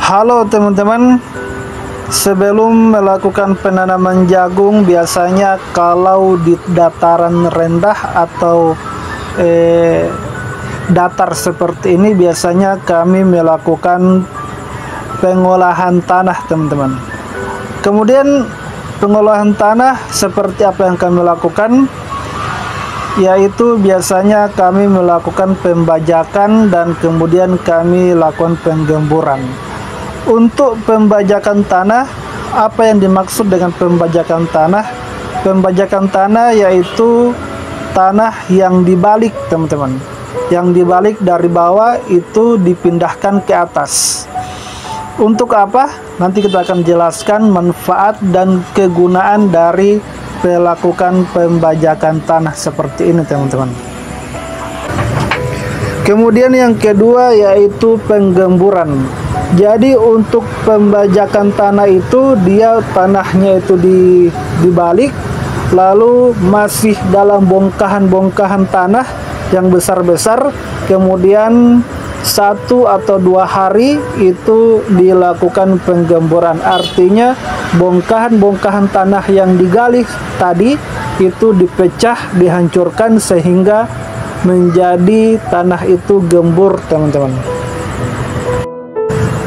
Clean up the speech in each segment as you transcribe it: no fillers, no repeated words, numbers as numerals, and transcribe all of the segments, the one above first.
Halo teman-teman, sebelum melakukan penanaman jagung, biasanya kalau di dataran rendah atau datar seperti ini, biasanya kami melakukan pengolahan tanah teman-teman. Kemudian pengolahan tanah seperti apa yang kami lakukan, yaitu biasanya kami melakukan pembajakan dan kemudian kami lakukan penggemburan. Untuk pembajakan tanah, apa yang dimaksud dengan pembajakan tanah? Pembajakan tanah yaitu tanah yang dibalik teman-teman. Yang dibalik dari bawah itu dipindahkan ke atas. Untuk apa? Nanti kita akan jelaskan manfaat dan kegunaan dari melakukan pembajakan tanah seperti ini teman-teman. Kemudian yang kedua yaitu penggemburan. Jadi untuk pembajakan tanah itu tanahnya itu dibalik, lalu masih dalam bongkahan-bongkahan tanah yang besar-besar, kemudian 1 atau 2 hari itu dilakukan penggemburan. Artinya bongkahan-bongkahan tanah yang digali tadi itu dipecah, dihancurkan sehingga menjadi tanah itu gembur teman-teman.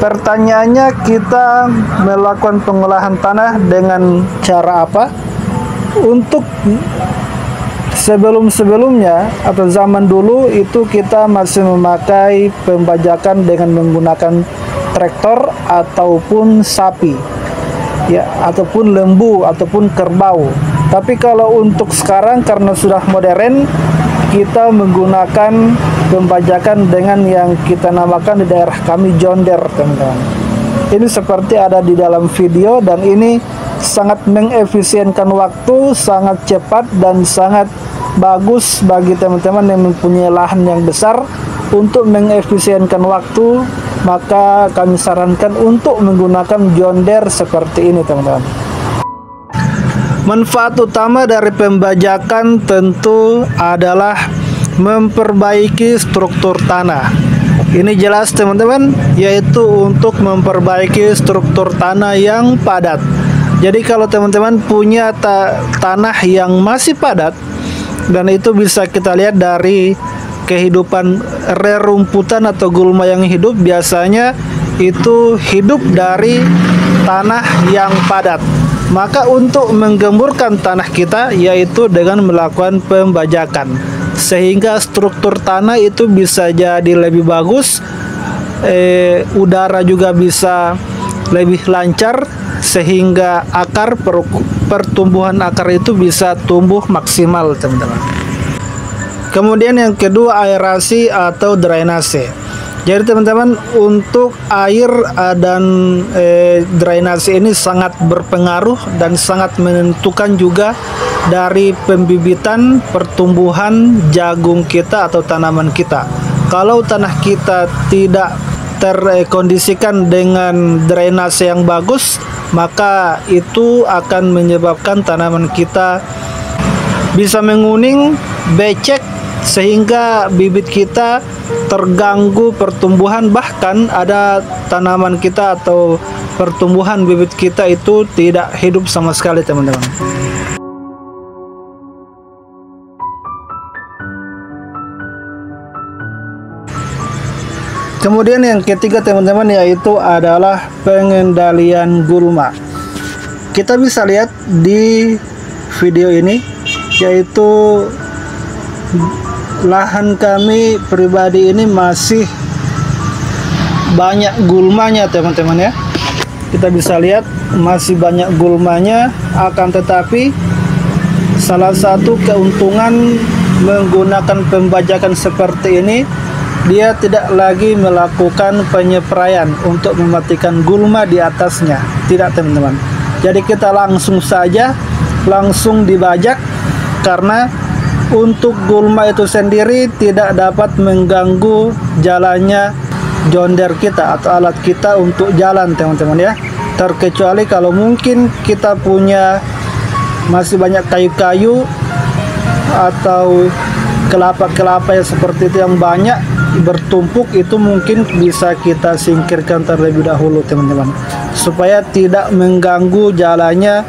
Pertanyaannya, kita melakukan pengolahan tanah dengan cara apa? Untuk sebelum-sebelumnya atau zaman dulu itu kita masih memakai pembajakan dengan menggunakan traktor ataupun sapi, ya, ataupun lembu ataupun kerbau. Tapi kalau untuk sekarang karena sudah modern, kita menggunakan pembajakan dengan yang kita namakan di daerah kami John Deere teman-teman. Ini seperti ada di dalam video, dan ini sangat mengefisienkan waktu, sangat cepat dan sangat bagus bagi teman-teman yang mempunyai lahan yang besar. Untuk mengefisienkan waktu, maka kami sarankan untuk menggunakan John Deere seperti ini teman-teman. Manfaat utama dari pembajakan tentu adalah memperbaiki struktur tanah. Ini jelas teman-teman, yaitu untuk memperbaiki struktur tanah yang padat. Jadi kalau teman-teman punya tanah yang masih padat, dan itu bisa kita lihat dari kehidupan rerumputan atau gulma yang hidup, biasanya itu hidup dari tanah yang padat. Maka untuk menggemburkan tanah kita yaitu dengan melakukan pembajakan, sehingga struktur tanah itu bisa jadi lebih bagus, udara juga bisa lebih lancar, sehingga pertumbuhan akar itu bisa tumbuh maksimal teman-teman. Kemudian yang kedua, aerasi atau drainase. Jadi teman-teman, untuk air dan drainase ini sangat berpengaruh dan sangat menentukan juga dari pembibitan pertumbuhan jagung kita atau tanaman kita. Kalau tanah kita tidak terkondisikan dengan drainase yang bagus, maka itu akan menyebabkan tanaman kita bisa menguning, becek, sehingga bibit kita terganggu pertumbuhan, bahkan ada tanaman kita atau pertumbuhan bibit kita itu tidak hidup sama sekali teman-teman. Kemudian yang ketiga teman-teman yaitu adalah pengendalian gulma. Kita bisa lihat di video ini, yaitu lahan kami pribadi ini masih banyak gulmanya teman-teman ya. Kita bisa lihat masih banyak gulmanya, akan tetapi salah satu keuntungan menggunakan pembajakan seperti ini, dia tidak lagi melakukan penyepraian untuk mematikan gulma di atasnya. Tidak teman-teman. Jadi kita langsung saja dibajak, karena untuk gulma itu sendiri tidak dapat mengganggu jalannya John Deere kita atau alat kita untuk jalan teman-teman ya. Terkecuali kalau mungkin kita punya masih banyak kayu-kayu atau kelapa-kelapa yang seperti itu yang banyak, bertumpuk itu mungkin bisa kita singkirkan terlebih dahulu teman-teman, supaya tidak mengganggu jalannya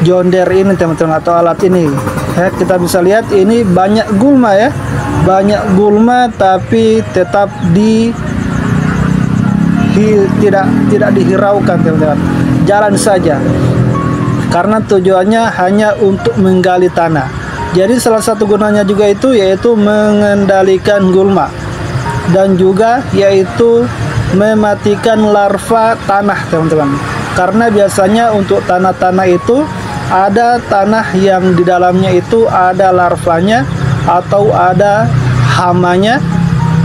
John Deere ini teman-teman, atau alat ini ya. Kita bisa lihat ini banyak gulma ya, banyak gulma, tapi tetap tidak dihiraukan teman-teman, jalan saja, karena tujuannya hanya untuk menggali tanah. Jadi salah satu gunanya juga itu yaitu mengendalikan gulma, dan juga yaitu mematikan larva tanah teman-teman. Karena biasanya untuk tanah-tanah itu ada tanah yang di dalamnya itu ada larvanya atau ada hamanya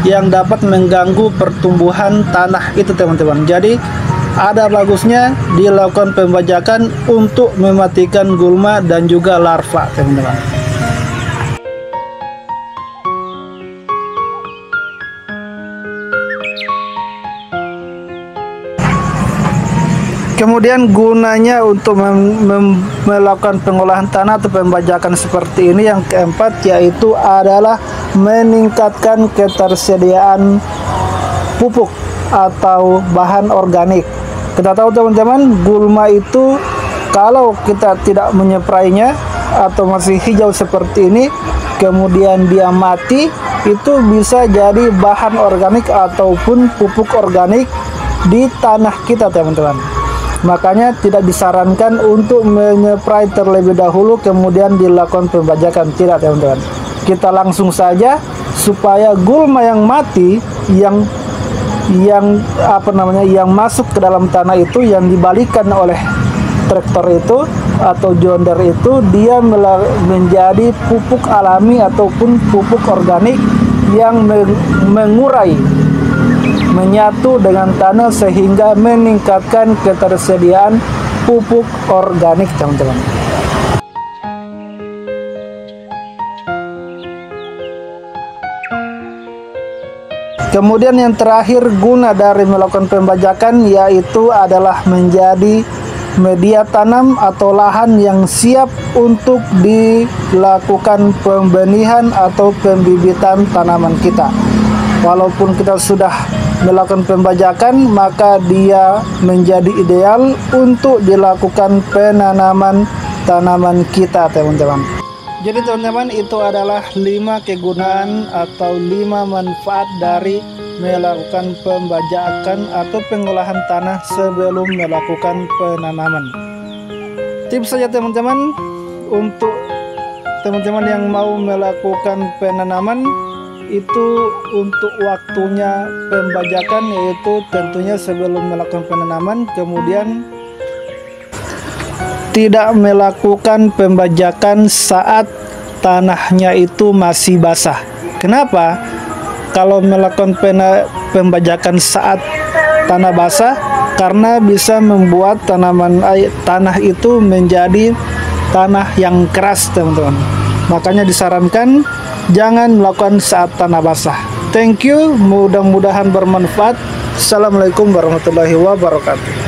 yang dapat mengganggu pertumbuhan tanah itu teman-teman. Jadi ada bagusnya dilakukan pembajakan untuk mematikan gulma dan juga larva teman-teman. Kemudian gunanya untuk melakukan pengolahan tanah atau pembajakan seperti ini yang keempat, yaitu adalah meningkatkan ketersediaan pupuk atau bahan organik. Kita tahu teman-teman, gulma itu kalau kita tidak menyeprainya atau masih hijau seperti ini, kemudian dia mati, itu bisa jadi bahan organik ataupun pupuk organik di tanah kita teman-teman. Makanya tidak disarankan untuk menyeprai terlebih dahulu kemudian dilakukan pembajakan, tidak teman-teman. Kita langsung saja supaya gulma yang mati yang masuk ke dalam tanah itu, yang dibalikan oleh traktor itu atau John Deere itu, dia menjadi pupuk alami ataupun pupuk organik yang mengurai, menyatu dengan tanah sehingga meningkatkan ketersediaan pupuk organik teman-teman. Kemudian yang terakhir guna dari melakukan pembajakan yaitu adalah menjadi media tanam atau lahan yang siap untuk dilakukan pembenihan atau pembibitan tanaman kita. Walaupun kita sudah melakukan pembajakan, maka dia menjadi ideal untuk dilakukan penanaman tanaman kita teman-teman. Jadi teman-teman, itu adalah 5 kegunaan atau 5 manfaat dari melakukan pembajakan atau pengolahan tanah sebelum melakukan penanaman. Tips saja teman-teman, untuk teman-teman yang mau melakukan penanaman, itu untuk waktunya pembajakan yaitu tentunya sebelum melakukan penanaman, kemudian tidak melakukan pembajakan saat tanahnya itu masih basah. Kenapa? Kalau melakukan pembajakan saat tanah basah, karena bisa membuat tanah itu menjadi tanah yang keras teman-teman. Makanya disarankan jangan melakukan saat tanah basah. Thank you, mudah-mudahan bermanfaat. Assalamualaikum warahmatullahi wabarakatuh.